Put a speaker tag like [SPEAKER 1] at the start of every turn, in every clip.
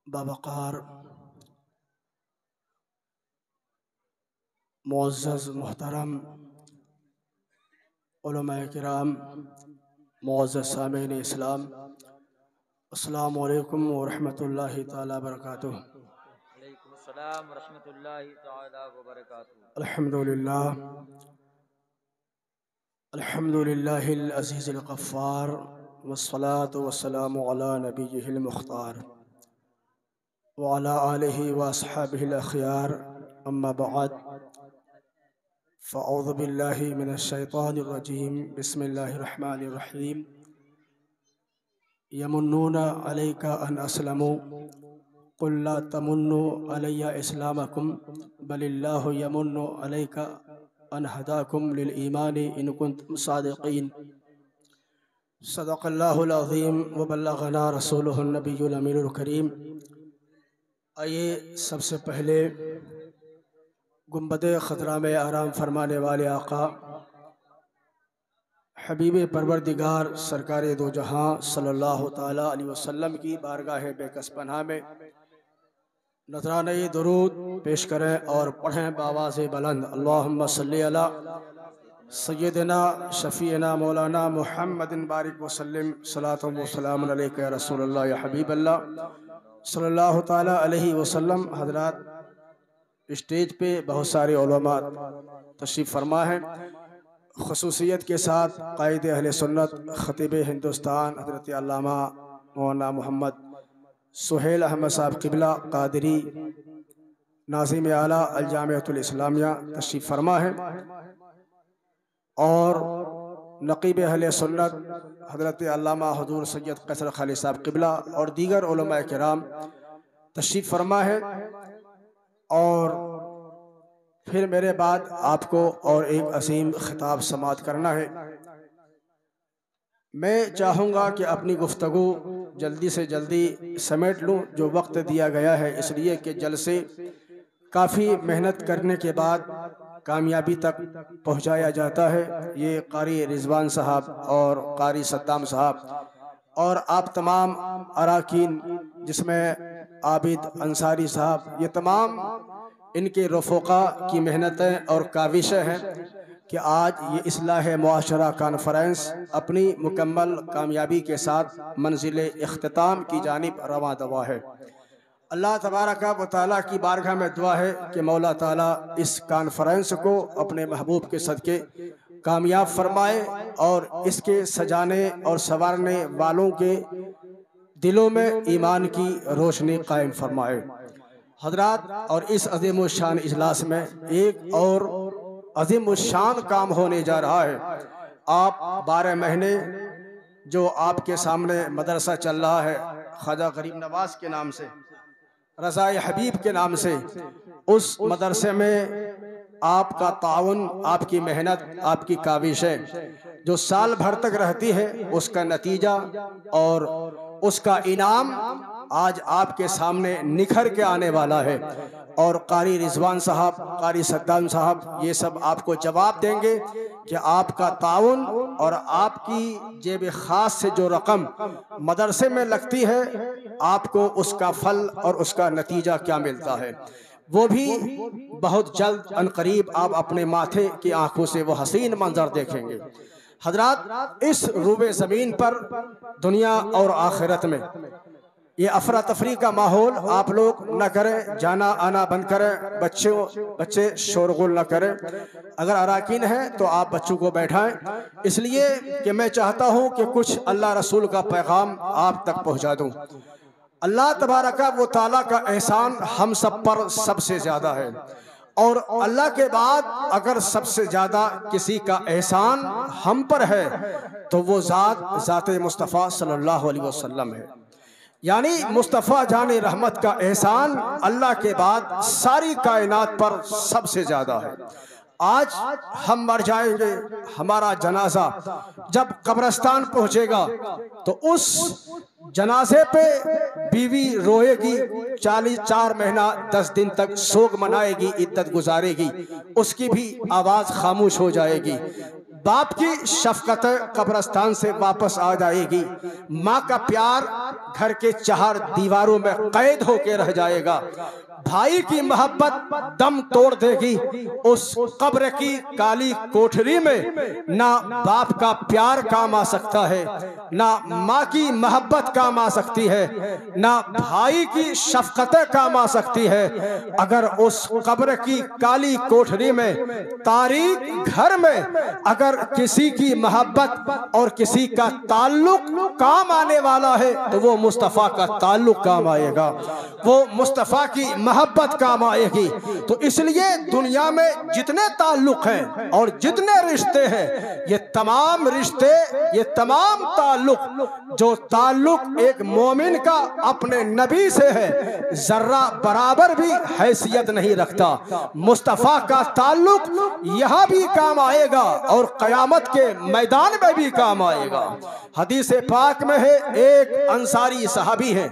[SPEAKER 1] बावक़ार मुअज़्ज़ज़ मोहतरम उलमाए किराम, मुअज़्ज़ज़ सामीन इस्लाम, अस्सलामु अलैकुम व रहमतुल्लाहि तआला व बरकातुहू।
[SPEAKER 2] अलैकुम अस्सलाम व रहमतुल्लाहि तआला व बरकातुहू।
[SPEAKER 1] अल्हम्दुलिल्लाह अल्हम्दुलिल्लाहिल अज़ीज़िल ग़फ़्फ़ार वस्सलातु वस्सलामु अला नबिय्यिहिल मुख़्तार व अला आलिहि व अस्हाबिहिल अख़यार, अम्मा बअद, फ़अऊज़ु बिल्लाहि मिनश शैतानिर रजीम, बिस्मिल्लाहिर रहमानिर रहीम। यमुन्नूना अलैका अन अस्लमू कुल ला तमुन्नु अलैया इस्लामकुम बलिल्लाहु यमुन्नु अलैका अन हदाकुम लिल ईमानी इन कुंतुम सादिक़ीन। सदक़ल्लाहुल अज़ीम व बल्लग़ना रसूलुहुन नबियुल अमीनुल करीम। आइए सबसे पहले गुंबदे ख़ज़रा में आराम फरमाने वाले आका हबीब परवरदिगार सरकारे दो जहां सल्लल्लाहु ताला अलैहि वसल्लम की बारगाह बेकस पनाह में नज़राने दुरूद पेश करें और पढ़ें बावाज़े बुलंद, अल्लाहुम्मा सल्ली अला सय्यिदना शफ़ीना मौलाना मुहम्मदिन बारिक वसल्लिम सलातुन व सलामुन अलैका या रसूलल्लाह या हबीबल्लाह सल्लल्लाहु ताला अलैहि वसल्लम। हज़रात, स्टेज पे बहुत सारे उलमा तशरीफ़ फरमा है। ख़ुसूसियत के साथ क़ाइद अहले सुन्नत ख़तीब हिंदुस्तान हज़रत अल्लामा मौलाना मोहम्मद सुहेल अहमद साहब क़िबला क़ादरी नाज़िम आला अल जामिअतुल इस्लामिया तशरीफ़ फरमा है और नक़ीब अहले सुन्नत हज़रत अल्लामा हुज़ूर सैयद कैसर खालिद साहब क़िबला और दीगर उलमाए किराम तशरीफ़ फरमा है। और फिर मेरे बाद आपको और एक असीम खिताब समाअत करना है। मैं चाहूँगा कि अपनी गुफ्तगू जल्दी से जल्दी समेट लूँ जो वक्त दिया गया है, इसलिए कि जलसे काफ़ी मेहनत करने के बाद कामयाबी तक पहुँचाया जाता है। ये कारी रिजवान साहब और कारी सद्दाम साहब और आप तमाम अराकीन जिसमें आबिद अंसारी साहब, ये तमाम इनके रफ़ोक़ा की मेहनतें और काविशें हैं कि आज ये इस्लाह मुआशरा कॉन्फ्रेंस अपनी मुकम्मल कामयाबी के साथ मंजिल इख्तिताम की जानिब रवां दवा है। अल्लाह तबारक व तआला की बारगाह में दुआ है कि मौला ताला इस कॉन्फ्रेंस को अपने महबूब के सदके कामयाब फरमाए और इसके सजाने और संवारने वालों के दिलों में ईमान की रोशनी कायम फरमाए। हजरात, और इस अज़ीम शान इजलास में एक और अज़ीम शान काम होने जा रहा है। आप 12 महीने जो आपके सामने मदरसा चल रहा है ख्वाजा गरीब नवाज के नाम से, रज़ाए हबीब के नाम से, उस मदरसे में आपका ताउन, आपकी मेहनत, आपकी काविशें जो साल भर तक रहती है, उसका नतीजा और उसका इनाम आज आपके सामने निखर के आने वाला है। और कारी रिजवान साहब, कारी सद्दाम साहब, ये सब आपको जवाब देंगे कि आपका ताउन और आपकी जेब खास से जो रकम मदरसे में लगती है, आपको उसका फल और उसका नतीजा क्या मिलता है, वो भी बहुत जल्द अनकरीब आप अपने माथे की आंखों से वो हसीन मंजर देखेंगे। हजरात, इस रूबे ज़मीन पर दुनिया और आखिरत में ये अफरा तफरी का माहौल आप लोग न करें, जाना आना बंद करें, बच्चे शोरगुल न करें। अगर अराकीन हैं तो आप बच्चों को बैठाएं, इसलिए कि मैं चाहता हूं कि कुछ अल्लाह रसूल का पैगाम आप तक पहुंचा दूं। अल्लाह तबारक व तआला का एहसान हम सब पर सबसे ज्यादा है और अल्लाह के बाद अगर सबसे ज्यादा किसी का एहसान हम पर है तो वो ज़ात मुस्तफ़ा सल्लल्लाहु अलैहि वसल्लम है। यानी मुस्तफ़ा जाने रहमत का एहसान अल्लाह के बाद सारी कायनात पर सबसे ज्यादा है। आज हम मर जाएंगे, हमारा जनाजा जब कब्रिस्तान पहुंचेगा तो उस जनाजे पे बीवी रोएगी, 4 महीना 10 दिन तक सोग मनाएगी, इद्दत गुजारेगी, उसकी भी आवाज खामोश हो जाएगी। बाप की शफकत कब्रिस्तान से वापस आ जाएगी, माँ का प्यार घर के 4 दीवारों में कैद होके रह जाएगा, भाई की मोहब्बत दम तोड़ देगी। उस कब्र की काली कोठरी में ना बाप का प्यार काम आ सकता है, ना माँ की मोहब्बत काम आ सकती है, ना भाई की शफकत काम आ सकती है। अगर उस कब्र की काली कोठरी में, तारीक घर में अगर किसी की मोहब्बत और किसी का ताल्लुक काम आने वाला है तो वो मुस्तफ़ा का ताल्लुक काम आएगा, वो मुस्तफ़ा की मोहब्बत काम आएगी। तो इसलिए दुनिया में जितने ताल्लुक हैं और जितने रिश्ते हैं, ये तमाम रिश्ते, ये तमाम ताल्लुक, जो ताल्लुक एक मोमिन का अपने नबी से है, जर्रा बराबर भी हैसियत नहीं रखता। मुस्तफ़ा का ताल्लुक यहाँ भी काम आएगा और क़यामत के मैदान में भी काम आएगा। हदीस पाक में है, एक अंसारी सहाबी है,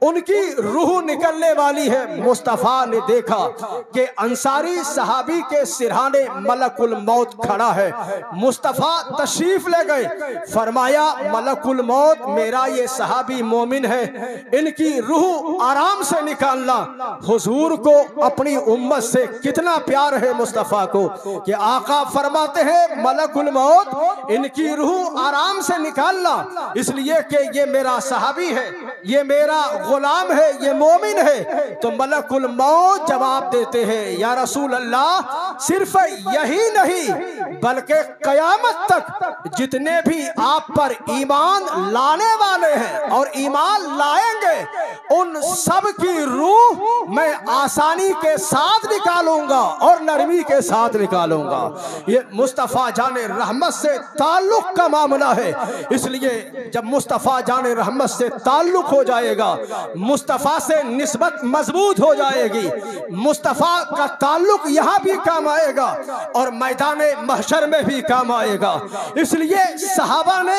[SPEAKER 1] उनकी रूह निकलने वाली है। मुस्तफ़ा ने देखा कि अंसारी सहाबी के सिरहाने मलकुल मौत खड़ा है। मुस्तफ़ा तशरीफ ले गए, फरमाया मलकुल मौत, मेरा ये सहाबी मोमिन है, इनकी रूह आराम से निकालना। हुजूर को अपनी उम्मत से कितना प्यार है मुस्तफ़ा को कि आका फरमाते हैं मलकुल मौत, इनकी रूह आराम से निकालना, इसलिए कि ये मेरा सहाबी है, ये मेरा गुलाम है, ये मोमिन है। तो मलकुल मौत जवाब देते हैं, या रसूल अल्लाह, सिर्फ यही नहीं बल्कि कयामत तक जितने भी आप पर ईमान लाने वाले हैं और ईमान लाएंगे, उन सब की रूह मैं आसानी के साथ निकालूंगा और नरमी के साथ निकालूंगा। ये मुस्तफ़ा जाने रहमत से ताल्लुक का मामला है। इसलिए जब मुस्तफ़ा जाने रहमत से ताल्लुक हो जाएगा, मुस्तफ़ा से निस्बत मजबूत हो जाएगी, मुस्तफ़ा का ताल्लुक यहाँ भी काम आएगा और मैदान महशर में भी काम आएगा। इसलिए सहाबा ने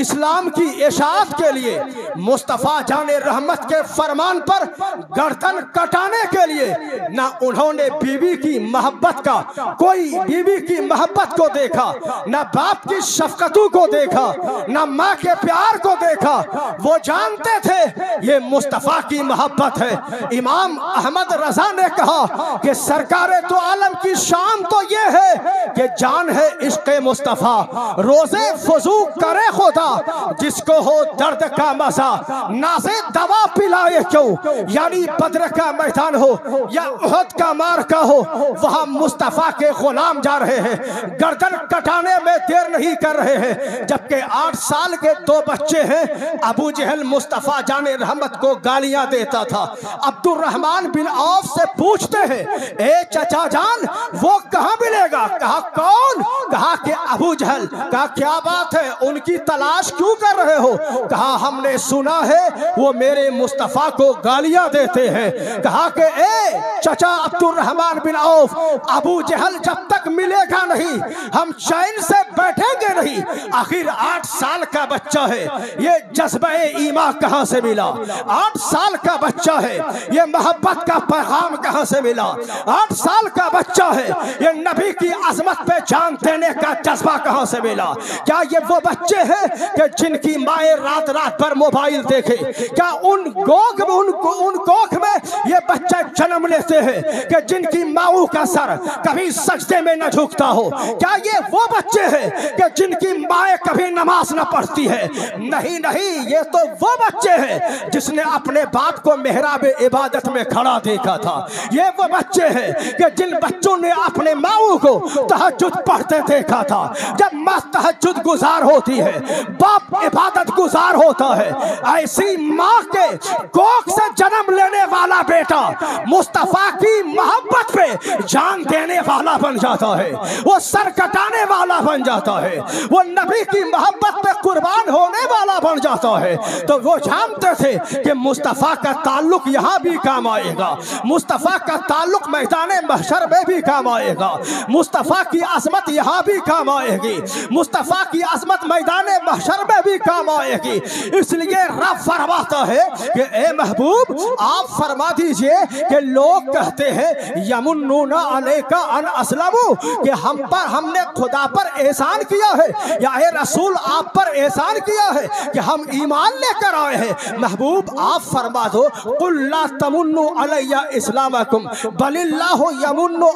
[SPEAKER 1] इस्लाम की इशाअत के लिए मुस्तफ़ा जाने रहमत के फरमान पर गर्दन कटाने के लिए ना उन्होंने बीवी की मोहब्बत का, कोई बीवी की मोहब्बत को देखा, ना बाप की शफकतों को देखा, ना माँ के प्यार को देखा। वो जानते थे ये मुस्तफ़ा की मोहब्बत है। इमाम अहमद रजा ने कहा कि सरकारे तो आलम की शान तो ये है कि जान है इश्क़ मुस्तफ़ा, रोज़े फजू करे खुदा, जिसको हो दर्द का मजा, नाज़े दवा पिलाए क्यों। यानी बद्र का मैदान हो या उहद का मार्का हो, वहाँ मुस्तफ़ा के गुलाम जा रहे हैं, गर्दन कटाने में देर नहीं कर रहे हैं। जबकि 8 साल के 2 बच्चे हैं। अबू जहल मुस्तफ़ा जाने रहमत को गालियां देता था। अब्दुर्रहमान बिन औफ से पूछते हैं, ए चचा जान वो कहाँ मिलेगा? कहा कौन? कहा कि अबू जहल। कहा क्या बात है, उनकी तलाश क्यों कर रहे हो? कहा हमने सुना है वो मेरे मुस्तफ़ा को गालियां देते हैं। कहा कि ए चचा अब्दुर्रहमान बिन औफ, अबू जहल जब तक मिलेगा नहीं हम चैन से बैठेंगे नहीं। आखिर 8 साल का बच्चा है, ये जज्बे ईमा कहां से मिला? 8 साल का बच्चा है, ये मोहब्बत का पैगाम कहां से मिला? 8 साल का बच्चा है, ये नबी की अजमत पे जान देने का जज्बा कहां से मिला? क्या ये वो बच्चे हैं कि जिनकी माएँ रात रात भर मोबाइल देखे? क्या उन कोख में ये बच्चे जन्म लेते हैं कि जिनकी माऊ का सर कभी सजदे में न झुकता हो? क्या ये वो बच्चे हैं कि जिनकी माएँ कभी नमाज न पढ़ती है? नहीं नहीं, ये तो वो बच्चे हैं जिसने अपने बाप को मेहराब इबादत में खड़ा देखा था। ये वो बच्चे हैं कि जिन बच्चों ने अपने माऊ को तहज्जुद पढ़ते देखा था। जब माँ तहज्जुद गुजार होती है, बाप इबादत गुजार होता है, ऐसी माँ के कोख से जन्म लेने वाला बेटा मुस्तफ़ा की मोहब्बत पे जान देने वाला बन जाता है, वो सर कटाने वाला बन जाता है, वो नबी की मोहब्बत पे कुर्बान होने वाला बन जाता है। तो वो जानते थे कि मुस्तफ़ा का ताल्लुक यहाँ भी काम आएगा, मुस्तफ़ा का ताल्लुक मैदान महशर में भी काम आएगा, मुस्तफ़ा की अज़मत यहाँ भी काम आएगी, मुस्तफ़ा की अज़मत मैदान महशर में भी काम आएगी। इसलिए रब फरमाता है कि ए महबूब, आप फरमा दीजिए कि लोग कहते हैं यमुन्नूना अलैका अन अस्लमू, कि हम पर हमने खुदा पर एहसान किया है, या ए रसूल आप पर एहसान किया है कि हम ईमान लेकर आए हैं। महबूब आप फरमा दो, कुल ला तमुन्नु अलैया इस्लामकुम बलिल्लाहु यमुन्नु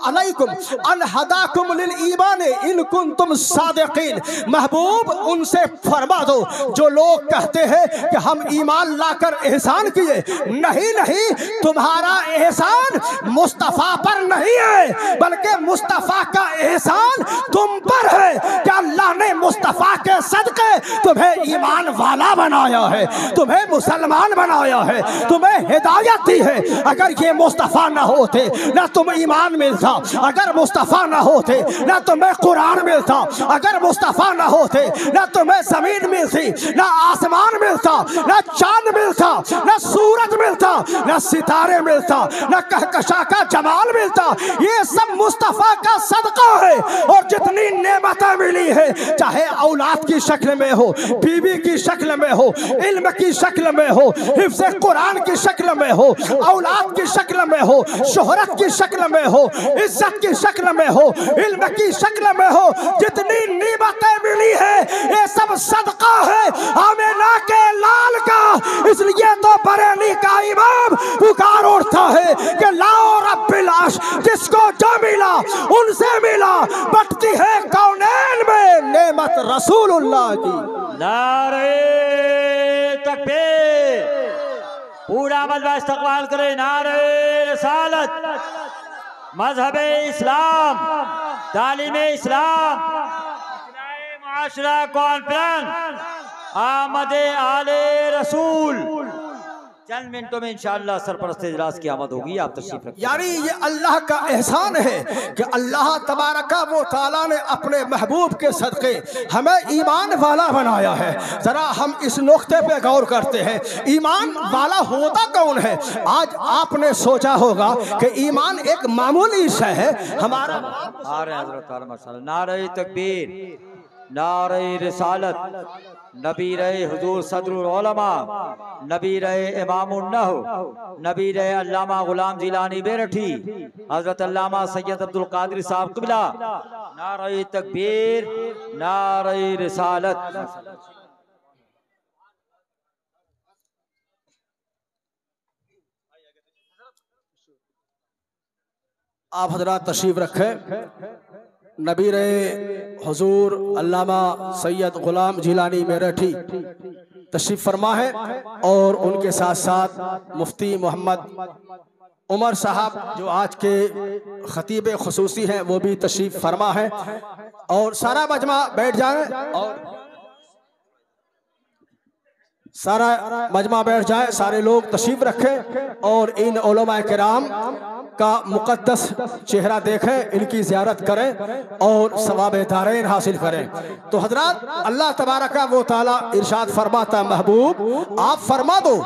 [SPEAKER 1] अलैकुम अन हदाकुम लिल ईमान इन कुंतुम सादिकीन। महबूब उनसे फरमा दो, जो लोग कहते हैं कि हम ईमान लाकर एहसान किए, नहीं नहीं, तुम्हारा एहसान मुस्तफा पर नहीं है, बल्कि मुस्तफा का एहसान तुम पर है कि अल्लाह ने मुस्तफा के सदके तुम्हें ईमान वाला बनाया है, तुम्हें मुसलमान बनाया है, तुम्हें हिदायत दी है। अगर ये मुस्तफा ना होते ना तुम ईमान मिलता, अगर मुस्तफा ना होते ना तुम्हें कुरान मिलता, अगर मुस्तफा ना होते ना तुम्हें जमीन मिलती, ना आसमान मिलता, ना चांद मिलता, ना सूरज मिलता, ना सितारे मिलता, ना कहकशा का जमाल मिलता। ये सब मुस्तफा का सदका है। और जितनी नेमतें मिली है, चाहे औलाद की शक्ल में हो, बीवी की शक्ल में हो, इल्म की शक्ल में हो, हिफ्ज़ कुरान की शक्ल में हो, औलाद की शक्ल में हो, शोहरत की शक्ल में हो, इज्जत की शक्ल में हो, इल्म की शक्ल में हो, जितनी नेमतें मिली है ये सब सदका है आमिना के लाल का। इसलिए तो बरेली का इमाम पुकार उठता है कि लाओ रब्बिल अर्श, जिसको जो मिला उनसे मिला, बटती है कौनैन में नेमत रसूलुल्लाह की।
[SPEAKER 2] नारे तकबीर, पूरा मजमा इस्तकबाल करे। नारे रिसालत, मजहबे इस्लाम, तालीमे इस्लाम, माशरा कॉन्फ्रेंस, आमदे आले रसूल। चंद मिनटों में इंशाअल्लाह सरपरस्त इजलास की आमद होगी, आप तशरीफ रखिए।
[SPEAKER 1] यानी ये अल्लाह का एहसान है कि अल्लाह तबारका व तआला ने अपने महबूब के सदक़े हमें ईमान वाला बनाया है। ज़रा हम इस नुक्ते पे गौर करते हैं, ईमान वाला होता कौन है? आज आपने सोचा होगा कि ईमान एक मामूली शय है। हमारा
[SPEAKER 2] नारे तकबीर, नारे रिसालत, नबी रहे हुजूर सदरुल उलमा, नबी रहे इमामुन नहव, नबी रहे अल्लामा गुलाम जिलानी बेरठी, हजरत अल्लामा सैयद अब्दुल कादिर साहब क़िबला। नारे तकबीर, नारे रिसालत।
[SPEAKER 1] आप हजरात तशरीफ रखें। नबी रहे हुजूर अल्लामा सैयद गुलाम जिलानी मेरठी तशरीफ फरमा है, और उनके साथ साथ मुफ्ती मोहम्मद उमर साहब जो आज के खतीब खुसूसी हैं वो भी तशरीफ फरमा है। और सारा मजमा बैठ जाए, और सारा मजमा बैठ जाए, सारे लोग तशरीफ रखें और इन उलमा किराम का मुक़द्दस चेहरा देखें, इनकी ज़ियारत करें और सवाब दारैन हासिल करें। तो हजरात, अल्लाह तबारका व तआला इरशाद फरमाता, महबूब आप फरमा दो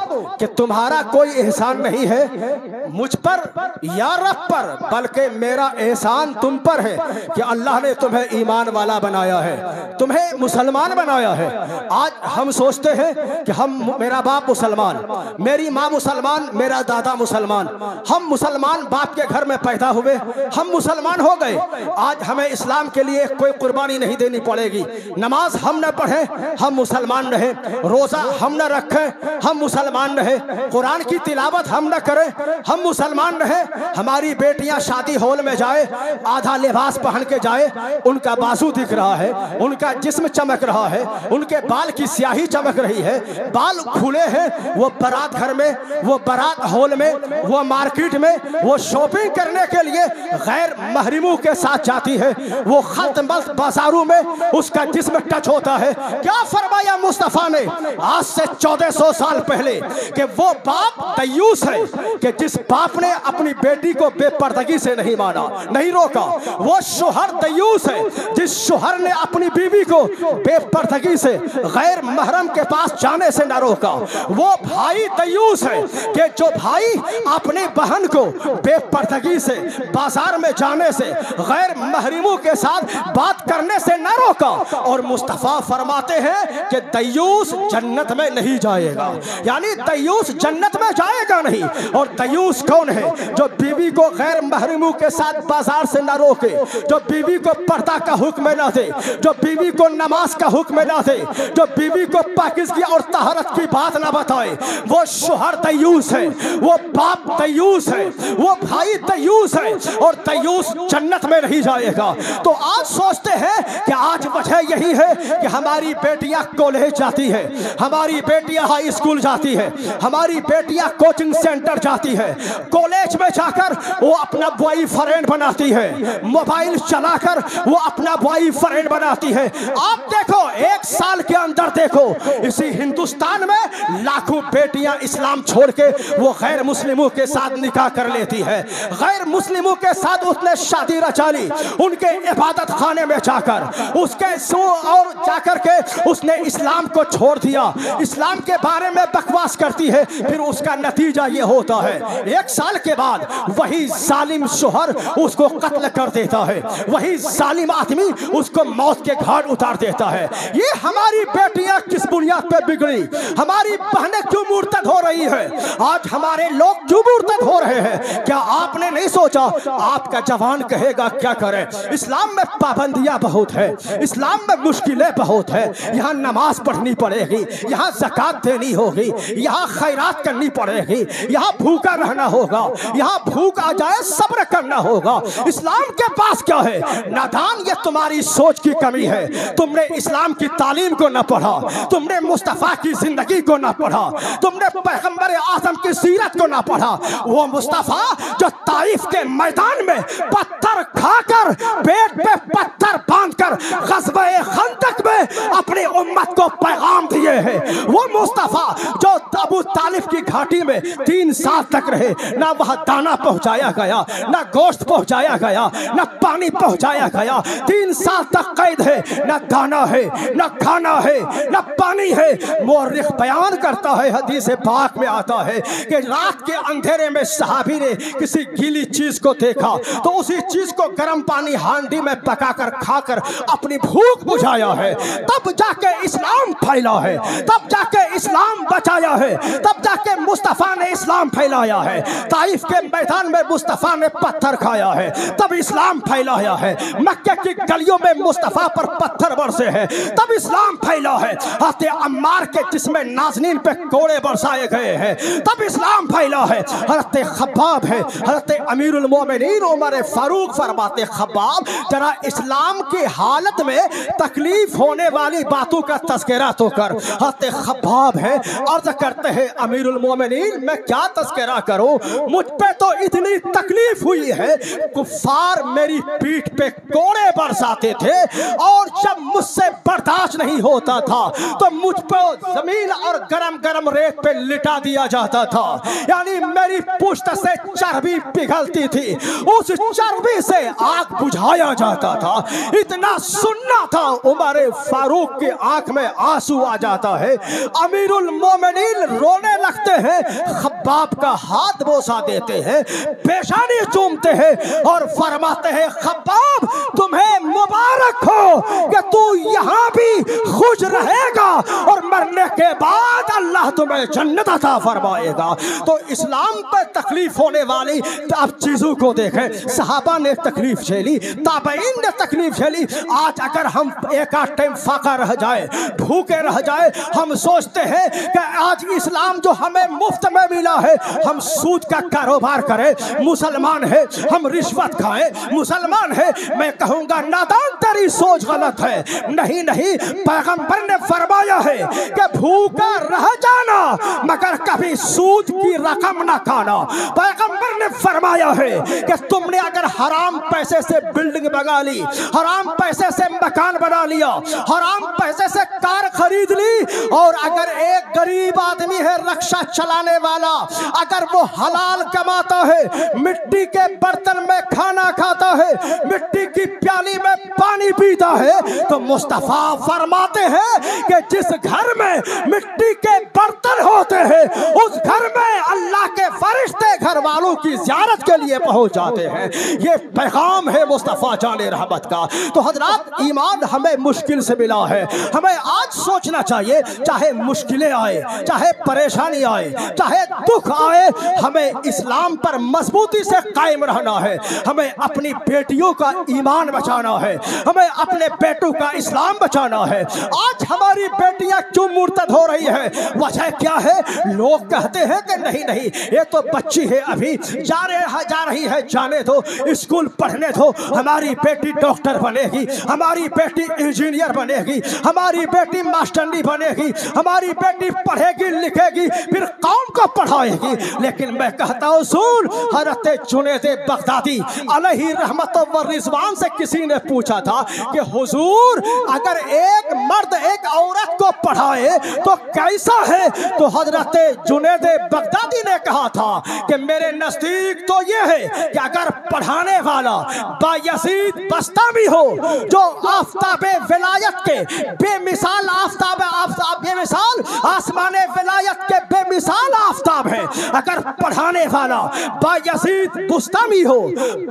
[SPEAKER 1] कि तुम्हारा कोई एहसान नहीं है मुझ पर या रब पर, बल्कि मेरा एहसान तुम पर है कि अल्लाह ने तुम्हें ईमान वाला बनाया है, तुम्हें मुसलमान बनाया है। आज हम सोचते हैं कि मेरा बाप मुसलमान, मेरी माँ मुसलमान, मेरा दादा मुसलमान, हम मुसलमान बाप के घर में पैदा हुए, हम मुसलमान हो गए। आज हमें इस्लाम के लिए कोई कुर्बानी नहीं देनी पड़ेगी। नमाज हम न पढ़े हम मुसलमान रहे, रोजा हम न रखें हम मुसलमान रहे, कुरान की तिलावत हम न करें हम मुसलमान रहे। हमारी बेटियां शादी हॉल में जाए, आधा लिबास पहन के जाए, उनका बाजू दिख रहा है, उनका जिस्म चमक रहा है, उनके बाल की स्याही चमक रही है, बाल खुले हैं, वो बारात घर में, वो बारात हॉल में, वो मार्केट में, वो शॉपिंग करने के लिए गैर महरमों के साथ जाती है, वो खल्त मल्त बाजारों में उसका जिस्म टच होता है। क्या फरमाया मुस्तफा ने आज से 1400 साल पहले कि वो बाप दयूस है कि जिस बाप ने अपनी बेटी को बेपर्दगी से नहीं माना, नहीं रोका। वो शोहर दयूस है जिस शोहर ने अपनी बीवी को बेपर्दगी से गैर महरम के पास जाने से न रोका। वो भाई दयूस है कि जो भाई अपनी बहन को बेपर्दगी से बाजार में जाने से, गैर महरमों के साथ बात करने से न रोका। और मुस्तफा फरमाते हैं कि दयूस जन्नत में नहीं जाएगा, यानी दयूस जन्नत में जाएगा का नहीं। और दयूस कौन है? जो बीवी को गैर महरमों के साथ बाजार से न रोके, जो बीवी को पर्दा का हुक्म न दे, जो बीवी को नमाज का हुक्म न दे, जो बीवी को पाकिज़गी और तहरत की बात न बताए, वो शोहर दयूस है, वो बाप दयूस है, वो भाई दयूस है, और दयूस जन्नत में नहीं जाएगा। तो आज सोचते हैं कि आज वजह यही है कि हमारी बेटियां कॉलेज जाती है, हमारी बेटियां हाई स्कूल जाती है, हमारी बेटियां कोचिंग सेंटर जाती है, कॉलेज में जाकर वो अपना बॉयफ्रेंड बनाती है, मोबाइल चलाकर वो अपना बॉयफ्रेंड बनाती है। आप देखो, एक साल के अंदर देखो, इसी हिंदुस्तान में लाखों बेटियां इस्लाम छोड़ के वो गैर मुस्लिमों के साथ निकाह कर लेती है, गैर मुस्लिमों के साथ उसने शादी रचा ली, उनके इबादत खाने में जाकर उसके और जाकर के उसने इस्लाम को छोड़ दिया, इस्लाम के बारे में बकवास करती है। फिर उसका नतीजा ये होता है, एक साल के बाद वही जालिम शोहर उसको कत्ल कर देता है, वही जालिम आदमी उसको मौत के घाट उतार देता है। ये हमारी बेटियां किस बुनियाद पे बिगड़ी? हमारी बहनें क्यों मुर्तद हो रही है? आज हमारे लोग क्यों मुर्तद हो रहे हैं? क्या आपने नहीं सोचा आपका जवान कहेगा क्या करे? इस्लाम में पाबंदियां बहुत है, इस्लाम में मुश्किलें बहुत है। यहाँ नमाज पढ़नी पड़ेगी, यहाँ ज़कात देनी होगी, यहाँ खैरात करनी पड़ेगी, यहाँ भूखा रहना होगा, यहाँ भूख आ जाए सब्र करना होगा। इस्लाम के पास क्या है? नादान, ये तुम्हारी सोच की कमी है। तुमने इस्लाम की तालीम को न पढ़ा, तुमने मुस्तफ़ा की जिंदगी को न पढ़ा, तुमने पैगंबर आज़म की सीरत को न पढ़ा। वो मुस्तफ़ा जो ताइफ के मैदान में पत्थर खाकर, पेट पे पत्थर बांधकर ग़ज़वे खंदक में अपनी उम्मत को पैगाम दिए हैं, वो मुस्तफ़ा जो अबू तालिब की घाटी में 3 साल तक रहे, ना वहाँ दाना पहुँचाया गया, ना गोश्त पहुँचाया गया, ना पानी पहुँचाया गया। 3 साल तक कैद है, ना दाना है, ना खाना है, ना पानी है। मुअर्रिख़ बयान करता है, हदीस पाक में आता है कि रात के अंधेरे में सहाबी ने किसी गीली चीज को देखा तो उसी चीज को गर्म पानी हांडी में पकाकर खाकर अपनी भूख बुझाया है। तब जाके इस्लाम फैला है, तब जाके इस्लाम बचाया है, तब जाके मुस्तफ़ा ने इस्लाम फैलाया है। ताइफ के मैदान में मुस्तफ़ा ने पत्थर खाया है, तब इस्लाम फैलाया है। मक्के की गलियों में मुस्तफ़ा पर पत्थर बरसे हैं, तब इस्लाम फैला है। हज़रत अम्मार के जिस्म नाज़नीन पे कोड़े बरसाए गए हैं, तब इस्लाम फैला है। हज़रत खब्बाब है, हज़रत अमीरुल मोमिनीन उमर फारूक फरमाते, खब्बाब जरा इस्लाम की हालत में तकलीफ होने वाली बातों का तज़किरा तो कर। हज़रत खब्बाब है, अर्ज़ करते हैं अमीरुल मोमिनीन मैं क्या तज़किरा करूं, मुझ पे तो इतनी तकलीफ हुई है, कुफ़ार मेरी पीठ पे कोड़े बरसाते थे और जब मुझसे बर्दाश्त नहीं होता था तो मुझ पे जमीन और गरम गरम रेत पे लिटा दिया जाता था, यानी मेरी पुश्त से चर्बी पिघलती थी, उस चर्बी से आग बुझाया जाता था। इतना सुनना था, उमर फारूक की आंख में आंसू आ जाता है। अमीरुल मोमिनीन रोने लगते हैं, खब्बाब का हाथ बोसा देते हैं, पेशानी चूमते हैं और फरमाते हैं खब्बाब तुम्हें मुबारक हो कि तू यहाँ भी खुश रहेगा और मरने के बाद अल्लाह तुम्हें जन्नत अता फरमाएगा। तो इस्लाम पर तकलीफ होने वाली आप चीजों को देखें, सहाबा ने तकलीफ झेली, ताबईन ने तकलीफ झेली। आज अगर हम एक आध टाइम फाका रह जाए, भूखे रह जाए, हम सोचते हैं कि आज इस्लाम जो हमें मुफ्त में मिला है हम सूद का कारोबार करें, मुसलमान है हम रिश्वत खाएं, मुसलमान है। मैं कहूंगा नादान तेरी सोच गलत है। नहीं नहीं, पैगंबर ने फरमाया है कि भूखा रह जाना मगर कभी सूद की रकम न खाना। पैगंबर ने फरमाया है कि तुमने अगर हराम पैसे से बिल्डिंग बना ली, हराम पैसे से मकान बना लिया, हराम पैसे से कार खरीद ली, और अगर एक गरीब आदमी है रक्षा चलाने वाला, अगर वो हलाल कमाता है, मिट्टी के बर्तन में खाना खाता है, मिट्टी की प्याली में पानी पीता है, तो मुस्तफा फरमाते हैं कि जिस घर में मिट्टी के बर्तन होते हैं उस घर में अल्लाह के फरिश्ते घर वालों की ज़ियारत के लिए पहुंच जाते हैं। ये पैगाम है मुस्तफ़ा जाने रहमत का। तो हजरात, ईमान हमें मुश्किल से मिला है। हमें आज सोचना चाहिए, चाहे मुश्किलें आए, चाहे परेशानी आए, चाहे दुख आए, हमें इस्लाम पर मजबूती से कायम रहना है। हमें अपनी बेटियों का ईमान बचाना है, हमें अपने बेटों का इस्लाम बचाना है। आज हमारी बेटियां क्यों मुर्तद हो रही है? वजह क्या है? लोग कहते हैं कि नहीं नहीं, ये तो बच्ची है, अभी जा रही है, जाने दो, स्कूल पढ़ने दो, हमारी बेटी डॉक्टर बनेगी, हमारी बेटी इंजीनियर बनेगी, हमारी बेटी मास्टरनी बनेगी, हमारी बेटी पढ़ेगी लिखेगी, फिर कौन को पढ़ाएगी? लेकिन मैं कहता हूँ, सुन, हज़रत जुनैद बगदादी अलैहि रहमत व रिज़वान से किसी ने पूछा था कि हुजूर, अगर एक मर्द एक औरत को पढ़ाए तो कैसा है? तो हज़रत जुनैद बगदादी ने कहा था कि मेरे नजदीक तो ये है कि अगर पढ़ाने वाला बायजीद बस्तामी हो, जो आफताब विलायत के बेमिसाल बेमिसाल आसमान विलायत के बेमिसाल आफताब है, अगर पढ़ाने वाला बायजीद बुस्तामी हो,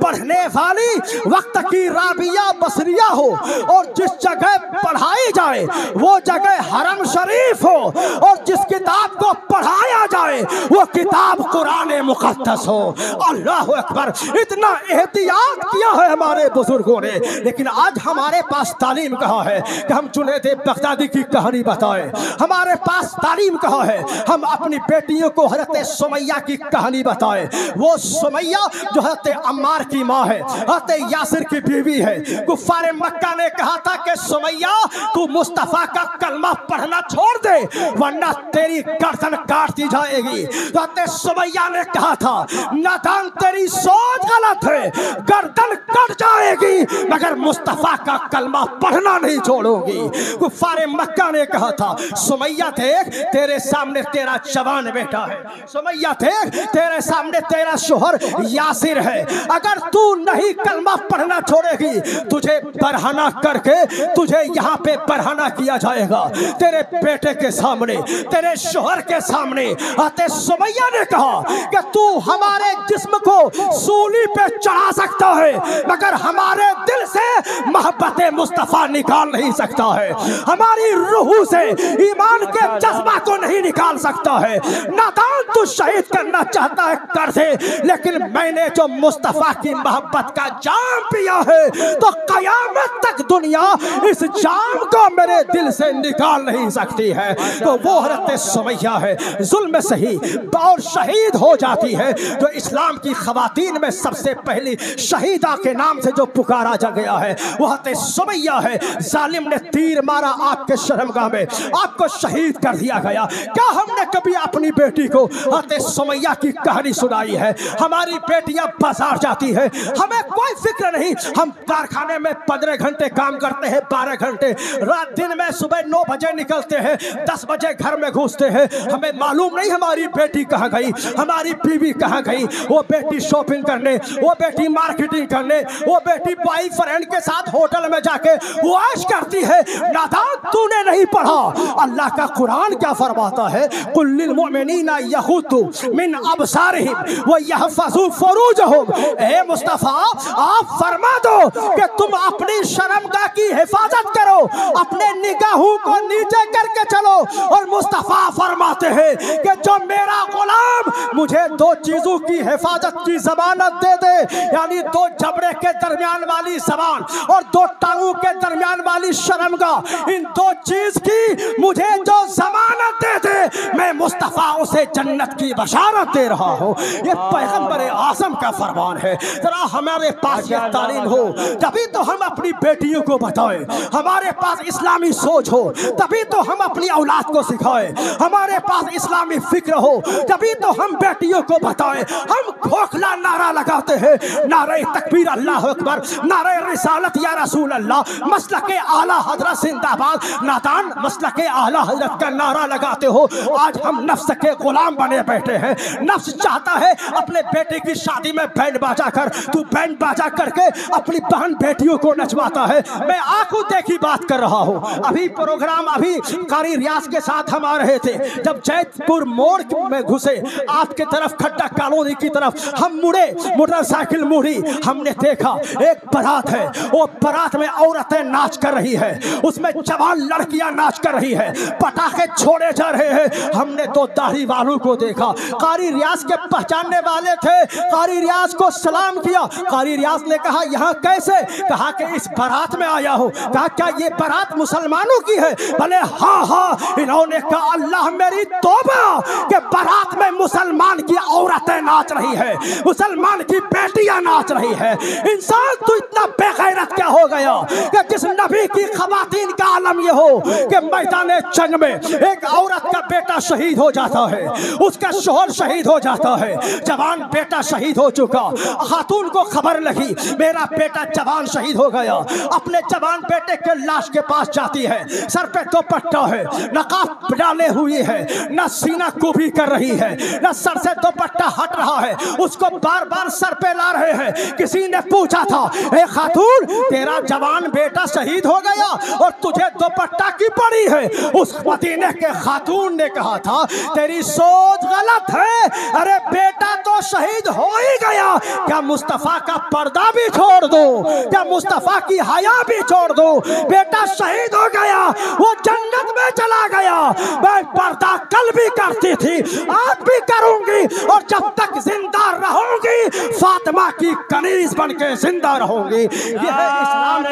[SPEAKER 1] पढ़ने वाली वक्त की राबिया बसरिया हो, और जिस जगह पढ़ाई जाए वो जगह हरम शरीफ हो, और जिस किताब को पढ़ाया जाए वो किताब कुरान मुक़द्दस हो। अल्लाह अकबर! इतना एहतियात किया है हमारे बुजुर्गों ने, लेकिन आज हमारे पास तालीम कहाँ है कि हम जुनैद बगदादी की कहानी बताएं? हमारे पास तालीम कहाँ है हम अपनी बेटियों को हज़रत सुमैया की कहानी बताएं? वो सुमैया जो हज़रत अम्मार की माँ है, हज़रत यासिर की बीवी है। कुफ़ार मक्का ने कहा था कि सुमैया, तू मुस्तफ़ा का कलमा पढ़ना छोड़ दे वरना तेरी गर्दन काट दी जाएगी। हज़रत सुमैया ने कहा था, नादान, तेरी सोच गलत है, गर्दन कट जाएगी मगर मुस्तफ़ा का कलमा पढ़ना नहीं छोड़ोगी। कुफ़ार मक्का ने कहा था, सुमैया देख, तेरे सामने तेरा जवान बेटा है, सुमैया देख, तेरे सामने तेरा शोहर यासिर है, अगर तू नहीं कलमा पढ़ना छोड़ेगी तुझे बरहना करके तुझे यहाँ पे बरहना किया जाएगा, तेरे बेटे के सामने, तेरे शोहर के सामने। आते सुमैया ने कहा कि तू हमारे जिस्म को सूली पे चढ़ा सकता है मगर हमारे दिल से मोहब्बत मुस्तफ़ा निकाल नहीं सकता है, हमारी रूह से ईमान के जज्बा को नहीं निकाल सकता है। नादान, तू शहीद करना चाहता है कर दे, लेकिन मैंने जो मुस्तफ़ा की मोहब्बत का जाम पिया है तो कयामत तक दुनिया इस जाम को मेरे दिल से निकाल नहीं सकती है। तो वो हज़रत सुमैया है, जुल्म सही और शहीद हो जाती है, जो इस्लाम की ख़वातीन में सबसे पहली शहीदा के नाम से जो पुकारा जा गया है वो हज़रत सुमैया है। जालिम ने तीर मारा आपके शर्मगाह में, आपको शहीद कर दिया गया। क्या हमने कभी अपनी बेटी को हज़रत सुमैया की कहानी सुनाई है? हमारी बेटियां बाजार जाती है, हमें कोई फिक्र नहीं, हम कारखाने में 15 घंटे काम करते हैं, 12 घंटे, रात दिन में सुबह 9 बजे निकलते हैं, 10 बजे घर में घुसते हैं, हमें मालूम नहीं हमारी बेटी कहाँ गई, हमारी बीवी कहाँ गई। वो बेटी शॉपिंग करने, वो बेटी मार्केटिंग करने, वो बेटी बॉयफ्रेंड के साथ होटल में जाके वाश करती है। नादान, तूने नहीं पढ़ा अल्लाह का कुरान क्या फरमाता है? कुल्लिल मुमिनीना यगुद्दू मिन अबसारिहिम व यहफज़ू फुरूजहुम। ए मुस्तफ़ा, आप फरमा दो कि तुम अपनी शर्मगाह की हिफाजत करो, अपने निगाहों को नीचे करके चलो। और मुस्तफ़ा फरमाते हैं कि जो मेरा गुलाम मुझे 2 चीजों की हिफाजत की जमानत दे दे, यानी 2 जबड़े के दरमियान वाली जबान और 2 टांगों के दरमियान वाली शर्मगाह, इन 2 चीज की मुझे जो जमानत दे दे, मैं मुस्तफ़ा उसे जन्नत की बशारत दे रहा हूँ। ये पैगंबर आज़म का फरमान है। जरा हमारे पास ये तालीम हो तभी तो हम अपनी बेटियों को बताएं, हमारे पास इस्लामी सोच हो तभी तो हम अपनी औलाद को सिखाएं, हमारे पास इस्लामी फिक्र हो तभी तो हम बेटियों को बताएं। हम खोखला नारा लगाते हैं, नारे तकबीर अल्लाह अकबर, नारे रिसालत या रसूल अल्लाह, मसलके आला हजरत जिंदाबाद। नादान, मसलके आला हजरत का नारा लगाते हो, आज हम नफ्स के गुलाम बने बैठे हैं। नफ्स चाहता है अपने बेटे की शादी में बैंड बाजा कर, तू बैंड बाजा करके अपनी बहन बेटियों को नचवाता है। मैं आंखों देखी बात कर रहा हूँ, अभी प्रोग्राम, अभी कारी रियाज के साथ हम आ रहे थे, जब जैतपुर मोड़ में घुसे आपके तरफ खड्डा भट्टा कॉलोनी की तरफ हम मुड़े, मोटरसाइकिल मुड़ी, हमने देखा एक बारात है, वो बारात में औरतें नाच कर रही है, उसमें जवान लड़कियां नाच कर रही है, पटाखे छोड़े जा रहे हैं। हमने दो दाढ़ी वालों को देखा, कारी रियाज के पहचानने वाले थे, कारी रियाज को सलाम किया। कारी रियाज ने कहा यहाँ कैसे? कहा कि इस बारात में आया हूँ। कहा क्या ये बारात मुसलमानों की है? बोले हाँ हाँ। इन्होंने कहा अल्लाह मेरी तौबा कि बारात में मुसलमान की औरतें नाच रही है, मुसलमान की बेटियां नाच रही है। इंसान तो इतना बेगैरत क्या हो गया कि जिस नबी की खवातीन का आलम ये हो कि मैदान जंग में एक औरत का बेटा शहीद हो जाता है, उसका शोहर शहीद हो जाता है, जवान बेटा शहीद हो चुका, खातून को खबर लगी मेरा बेटा जवान शहीद हो गया, अपने जवान बेटे के लाश के पास जाती है, सर पे दुपट्टा है, नकाब डाले हुई है, न सीना कुबी कर रही है, न सर से दुपट्टा हट रहा है, उसको बार बार सर पे ला रहे हैं। किसी ने पूछा था ए खातून तेरा जवान बेटा शहीद हो गया और तुझे दुपट्टा की पड़ी है? उस मदीने के खातून ने कहा था तेरी सोच गलत है, अरे बेटा तो शहीद हो ही गया, क्या मुस्तफा का पर्दा भी छोड़ दो, क्या मुस्तफा की हया भी छोड़ दो? बेटा शहीद हो गया, वो जन्नत में चला गया। मैं पर्दा कल भी करती थी, आज भी करूंगी, और जब तक जिंदा रहूंगी फातिमा की कनीज बन के जिंदा रहूंगी। ये है इस्लाम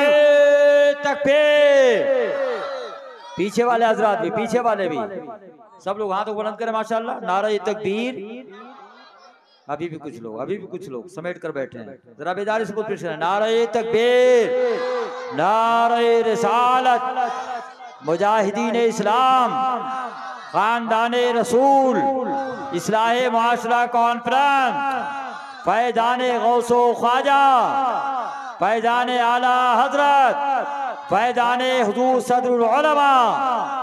[SPEAKER 2] तकबीर। पीछे वाले हजरात भी, पीछे वाले भी, सब लोग हाथ बुलंद करें माशाल्लाह। नारे तकबीर। अभी भी कुछ लोग समेट कर बैठे हैं, जरा बेदारी से कुछ नारे तकबीर, नारे रिसालत, मुजाहिदीन इस्लाम, खानदाने रसूल, इस्लाहे मुआशरा कॉन्फ्रेंस, फैजाने गौसो ख्वाजा, फैजाने आला हजरत, फैजाने हुजूर सदरुल उलमा।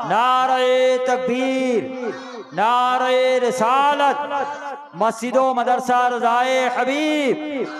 [SPEAKER 2] नारे तकबीर, नारे रिसालत, मस्जिदों मदरसा रज़ाए हबीब।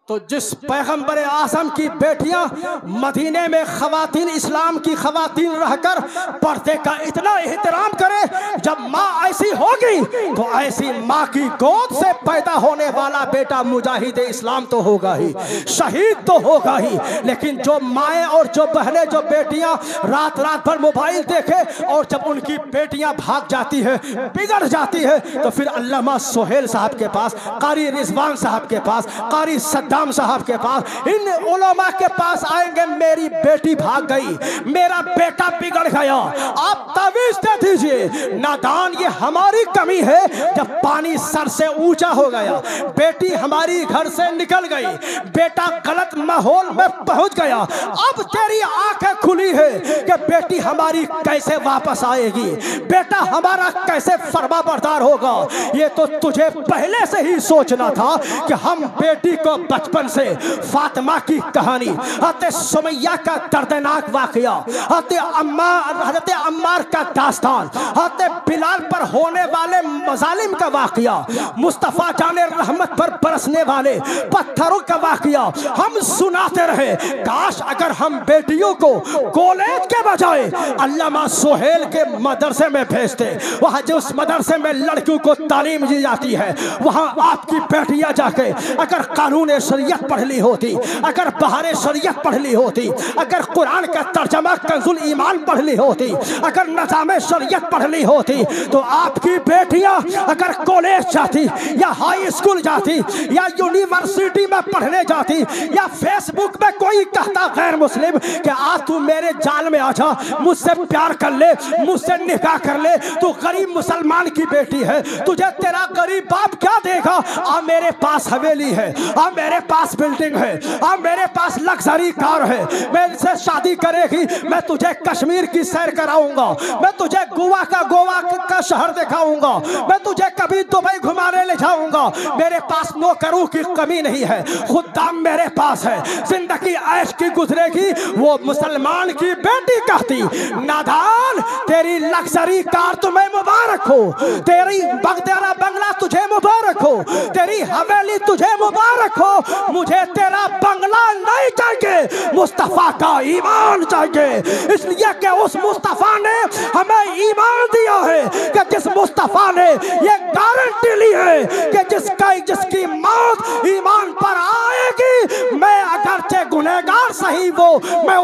[SPEAKER 1] तो जिस पैगंबर आज़म की बेटियां मदीने में खवातीन इस्लाम की खवातीन रहकर पर्दे का इतना एहतराम करे, जब माँ ऐसी होगी तो ऐसी माँ की गोद से पैदा होने वाला बेटा मुजाहिद इस्लाम तो होगा ही, शहीद तो होगा ही। लेकिन जो माएँ और जो बहनें, जो बेटियां रात रात भर मोबाइल देखे और जब उनकी बेटियां भाग जाती है, बिगड़ जाती है, तो फिर अल्लामा सोहेल साहब के पास, कारी रिजवान साहब के पास, कारी सद्दाम साहब के पास, इन उलमा के पास आएंगे मेरी बेटी भाग गई, मेरा बेटा बिगड़ गया, आप तावीज़ दे दीजिए। नादान ये हमारी कमी है, जब पानी सर से ऊंचा हो गया, बेटी हमारी घर से निकल गई, बेटा गलत माहौल में पहुंच गया, अब तेरी आंखें खुली है कि बेटी हमारी कैसे वापस आएगी, बेटा हमारा कैसे फरमाबरदार होगा। ये तो तुझे पहले से ही सोचना था कि हम बेटी को बचपन से फातिमा की कहानी, हज़रत सुमैया का दर्दनाक वाक़या, हज़रत अम्मार का दास्तान, हज़रत बिलाल पर होने वाले मज़ालिम का वाक़या, मुस्तफ़ा जाने रहमत पर बरसने वाले पत्थरों का वाक़या हम सुनाते रहे। काश अगर हम बेटियों को कॉलेज के बजाय अल्लामा सोहेल के मदरसे में भेजते, वहाँ जो उस मदरसे में लड़कियों को तालीम दी जाती है, वहाँ आपकी बेटियाँ जाके अगर कानून शरीयत पढ़ ली होती, अगर बहारे शरीयत पढ़ ली होती, अगर कुरान का तर्जमा कंजुल ईमान पढ़ ली होती, अगर निज़ामे शरीयत पढ़ ली होती, तो आपकी बेटियां अगर कॉलेज जाती या हाई स्कूल जाती या यूनिवर्सिटी में पढ़ने जाती, या फेसबुक में कोई कहता गैर मुस्लिम कि आज तू मेरे जाल में आ जा, मुझसे प्यार कर ले, मुझसे निकाह कर ले, तू गरीब मुसलमान की बेटी है, तुझे तेरा गरीब बाप क्या देगा? आ मेरे पास हवेली है, आ मेरे पास बिल्डिंग है, अब मेरे पास लग्जरी कार है, मेरे से शादी करेगी, मैं तुझे कश्मीर की सैर कराऊंगा, मैं तुझे गोवा का शहर दिखाऊंगा, मैं तुझे कभी दुबई घुमाने ले जाऊंगा, मेरे पास नौकरों की कमी नहीं है, खुदाम मेरे पास है, जिंदगी ऐश की गुजरेगी। वो मुसलमान की बेटी कहती नादान तेरी लग्जरी कार तुम्हें मुबारक हो, तेरा बंगला तुझे मुबारक हो, तेरी हवेली तुझे मुबारक हो, मुझे तेरा बंगला नहीं चाहिए, मुस्तफा का ईमान चाहिए। इसलिए कि उस मुस्तफा ने हमें ईमान दिया है कि जिस मुस्तफा ने ये गारंटी ली है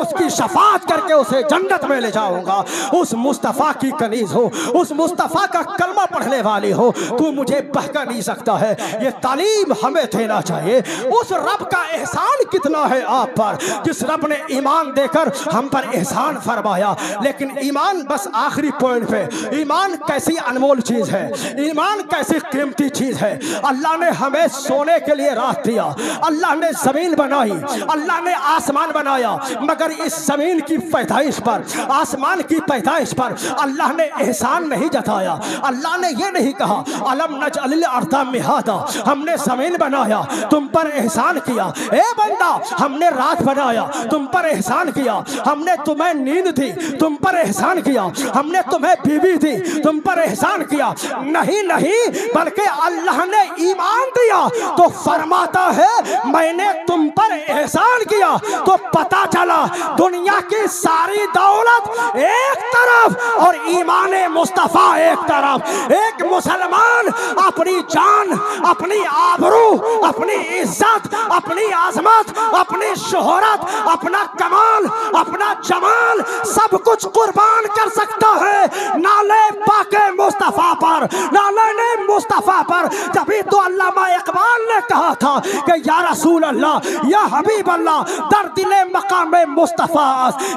[SPEAKER 1] उसकी शफाअत करके उसे जन्नत में ले जाऊंगा। उस मुस्तफ़ा की कनीज हो, उस मुस्तफ़ा का कलमा पढ़ने वाली हो, तू मुझे बहका नहीं सकता है। ये तालीम हमें देना चाहिए। उस रब का एहसान कितना है आप पर, जिस रब ने ईमान देकर हम पर एहसान फरमाया। लेकिन ईमान बस आखिरी पॉइंट पे, ईमान कैसी अनमोल चीज है, ईमान कैसी कीमती चीज है। अल्लाह ने हमें सोने के लिए रात दिया, अल्लाह ने जमीन बनाई, अल्लाह ने आसमान बनाया, मगर इस जमीन की पैदाइश पर, आसमान की पैदाइश पर अल्लाह ने एहसान नहीं जताया। अल्लाह ने यह नहीं कहा अलम नजअलिल अर्दा मिहादा, हमने जमीन बनाया तुम पर एहसान किया। ए बंदा, हमने रात बनाया तुम पर एहसान किया, हमने तुम्हें नींद दी तुम पर एहसान किया, हमने तुम्हें बीवी दी तुम पर एहसान किया। नहीं नहीं, बल्कि अल्लाह ने ईमान दिया तो फरमाता है मैंने तुम पर एहसान किया। तो पता चला दुनिया की सारी दौलत एक तरफ और ईमान मुस्तफा एक तरफ। एक मुसलमान अपनी जान, अपनी आबरू, अपनी इज्जत, अपनी आजमत, अपनी शोहरत, अपना कमाल, अपना जमाल सब कुछ कुर्बान कर सकता है नाले पाके मुस्तफा पर, नाले ने मुस्तफा पर। तभी तो अल्लामा इकबाल ने कहा था कि या रसूल अल्लाह, या हबीब अल्लाह, दर दिले मकाम मुस्तफा,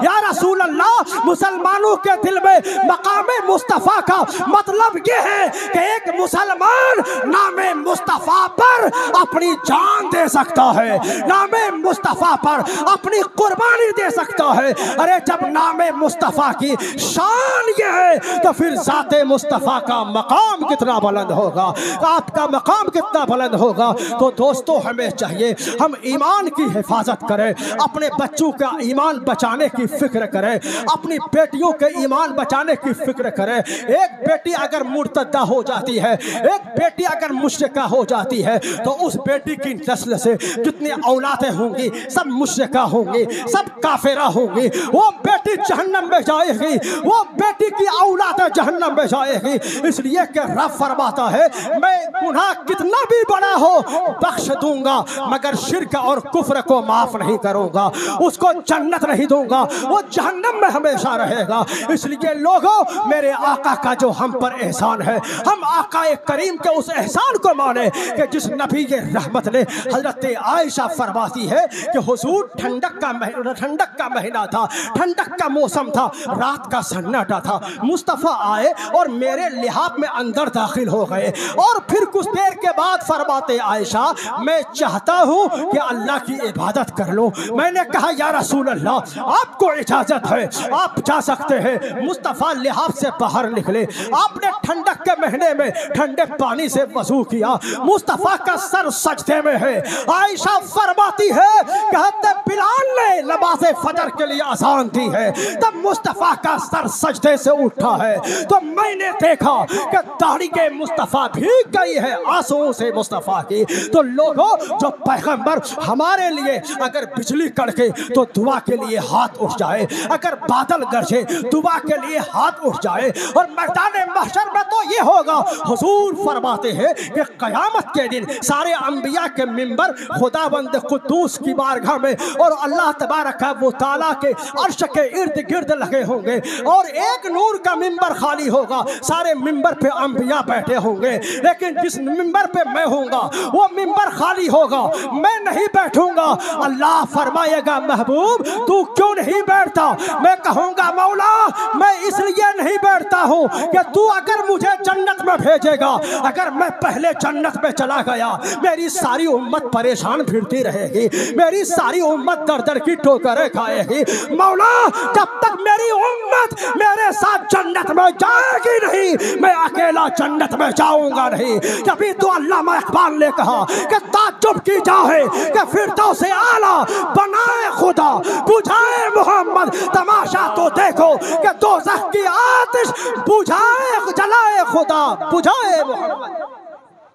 [SPEAKER 1] या रसूल अल्लाह, मुसलमानों के दिल में मकाम मुस्तफा का मतलब ये है कि एक मुसलमान नामे मुस्तफा पर अपनी जान दे सकता है, नामे मुस्तफा पर अपनी कुर्बानी दे सकता है। अरे जब नामे मुस्तफा की शान ये है तो फिर जाते मुस्तफा का मकाम कितना बुलंद होगा, आपका मकाम कितना बुलंद होगा। तो दोस्तों हमें चाहिए हम ईमान की हिफाजत करें, अपने बच्चों का ईमान बचाने की फिक्र करें, अपनी बेटियों के ईमान बचाने की फिक्र करें। एक बेटी अगर मुर्तदा हो जाती है, एक बेटी अगर मुश्रिका हो जाती है तो उस बेटी की नस्ल से जितनी औलादें होंगी सब मुश्रिका होंगी, सब काफिरा होंगी। वो बेटी जहन्नम में जाएगी, वो बेटी की औलाद जहन्नम में जाएगी। इसलिए कि रब फरमाता है मैं गुनाह कितना भी बड़ा हो बख्श दूंगा, मगर शिर्क और कुफ्र को माफ नहीं करूंगा, उसको जन्नत नहीं दूंगा, वो जहन्नम में हमेशा रहेगा। इसलिए लोगों, मेरे आका का जो हम पर एहसान है, हम आका करीम के उस एहसान को माने कि जिस नबी के रहमत ने, हजरत आयशा फरमाती है कि हुजूर ठंडक का महीना था, ठंडक का मौसम था, रात का सन्नाटा था, मुस्तफ़ा आए और मेरे लिहाफ में अंदर दाखिल हो गए और फिर कुछ देर के बाद फरमाते आयशा मैं चाहता हूँ कि अल्लाह की इबादत कर लो। मैंने कहा या रसूल अल्लाह आपको इजाजत है, आप जा सकते हैं। मुस्तफ़ा लिहाफ से बाहर निकले, आपने ठंडक के महीने में ठंडे पानी से वजू किया, मुस्तफ़ा का सर सजदे में है। आयशा फरमाती है कहते बिलाल ने नमाज फजर के लिए अज़ान दी है, तब मुस्तफ़ा का सर सजदे से उठा है। तो मैंने देखा कि दाढ़ी के मुस्तफ़ा भीग गई है आंसुओं से मुस्तफ़ा की। तो लोगों, जो पैगंबर हमारे लिए अगर बिजली कड़के तो दुआ के लिए हाथ उठ जाए, अगर बादल गरजे दुआ के लिए हाथ उठ जाए, और मैदान महशर में तो ये होगा। हुजूर फरमाते हैं कि क़यामत के दिन सारे अंबिया के मिंबर खुदाबंद कुद्दूस की बारगाह में और अल्लाह तबारक व तआला के अर्श के इर्द गिर्द लगे होंगे, और एक नूर का मिंबर खाली होगा, सारे मिंबर पे अंबिया बैठे होंगे, लेकिन जिस मिंबर पे मैं होऊंगा वो मिंबर खाली होगा, मैं नहीं बैठूंगा। अल्लाह फरमाएगा महबूब तू क्यों नहीं बैठता? मैं कहूंगा मौला मैं इसलिए नहीं बैठता हूँ कि तू अगर मुझे जन्नत में भेजेगा, अगर मैं पहले जन्नत में चला गया मेरी सारी उम्मत परेशान फिरती रहेगी, मेरी सारी उम्मत दर दर की ठोकरें खाएगी। मौला जब तक मेरी उम्मत मेरे साथ जन्नत में जाएगी नहीं, मैं अकेला जन्नत में जाऊंगा नहीं। तभी तो अल्लामा इकबाल ने कहा कि ताज्जुब की जाए कि फिरदौस आला बनाए खुदा, बुझाए मोहम्मद तमाशा तो देखो कि दोज़ख की आतिश बुझाए जलाए खुदा, बुझाए मोहम्मद।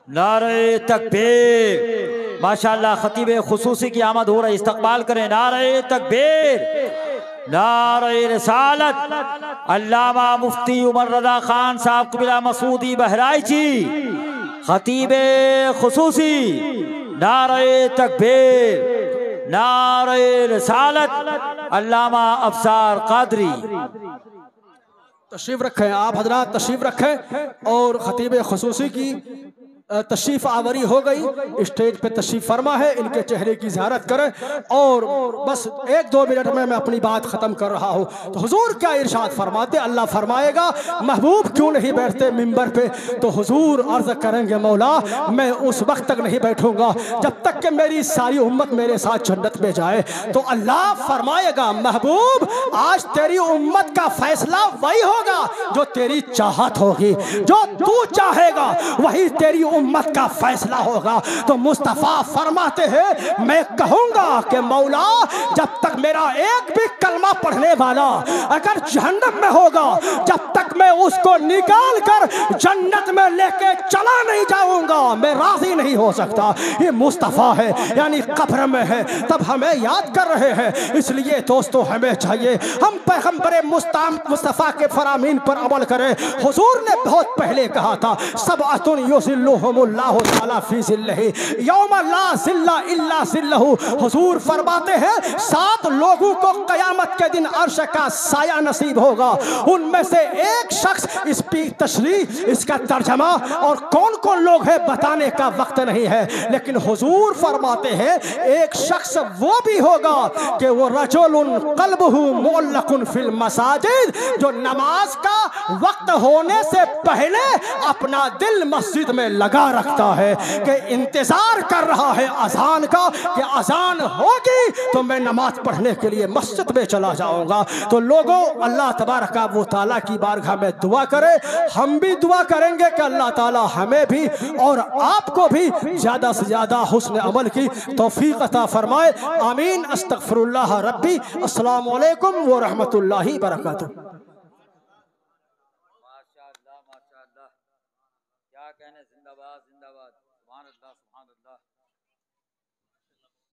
[SPEAKER 2] नारे तकबीर, माशाअल्लाह खतीब खुसूसी की आमद हो रही, इस्तकबाल करें। नारे तकबीर, नारे रिसालत। अल्लामा मुफ्ती उमर रज़ा खान साहब कबीला मसूदी बहराइची खतीब खुसूसी, नारे तकबीर। नारे रिसालत अल्लामा अफसार कादरी।
[SPEAKER 1] तशरीफ रखें, आप हजरात तशरीफ रखें। और खतीब खुसूसी की तशरीफ आवरी हो गई, स्टेज पे तशरीफ फरमा है, इनके चेहरे की ज़ियारत करें। और बस 1-2 मिनट में मैं अपनी बात ख़त्म कर रहा हूँ। तो हुजूर क्या इरशाद फरमाते, अल्लाह फरमाएगा महबूब क्यों नहीं बैठते मिंबर पे, तो हुजूर अर्ज़ करेंगे मौला मैं उस वक्त तक नहीं बैठूंगा जब तक कि मेरी सारी उम्मत मेरे साथ जन्नत में जाए। तो अल्लाह फरमाएगा महबूब आज तेरी उम्मत का फैसला वही होगा जो तेरी चाहत होगी, जो तू चाहेगा वही तेरी उम्मत का फैसला होगा। तो मुस्तफा फरमाते हैं मैं कहूंगा कि मौला जब तक मेरा एक भी कलमा पढ़ने वाला अगर जहन्नम में होगा जब तक मैं उसको निकाल कर जन्नत में लेके चला नहीं जाऊंगा, मैं राजी नहीं हो सकता। ये मुस्तफा है यानी कब्र में है तब हमें याद कर रहे हैं। इसलिए दोस्तों हमें चाहिए हम पैगंबर मुस्तफा के फरामीन पर अमल करें। हुजूर ने बहुत पहले कहा था सबअतुन युज़िल्लुहुमुल्लाहु तआला फी ज़िल्लिही यौम ला ज़िल्ला इल्ला ज़िल्लहु। हुजूर फरमाते हैं 7 लोगों को क़यामत के दिन अर्श का साया नसीब होगा। उनमें से एक शख्स इसकी तशरीह इसका तर्जमा और कौन कौन लोग हैं बताने का वक्त नहीं है, लेकिन हुजूर फरमाते हैं एक शख्स वो भी होगा कि वो रजुलुन क़ल्बुहु मुअल्लकुन फिल मसाजिद, जो नमाज का वक्त होने से पहले अपना दिल मस्जिद में लगा रखता है कि इंतजार कर रहा है अजान का कि अजान होगी तो मैं नमाज पढ़ने के लिए मस्जिद में चला जाऊंगा। तो लोगों अल्लाह तबारक व तआला की बारगाह में दुआ करें, हम भी दुआ करेंगे कि अल्लाह ताला हमें भी और आपको भी ज़्यादा से ज़्यादा हुस्न अमल की तौफीक अता फरमाए। आमीन। अस्तगफिरुल्लाह रब्बी। अस्सलामु अलैकुम व रहमतुल्लाहि व बरकातुहू।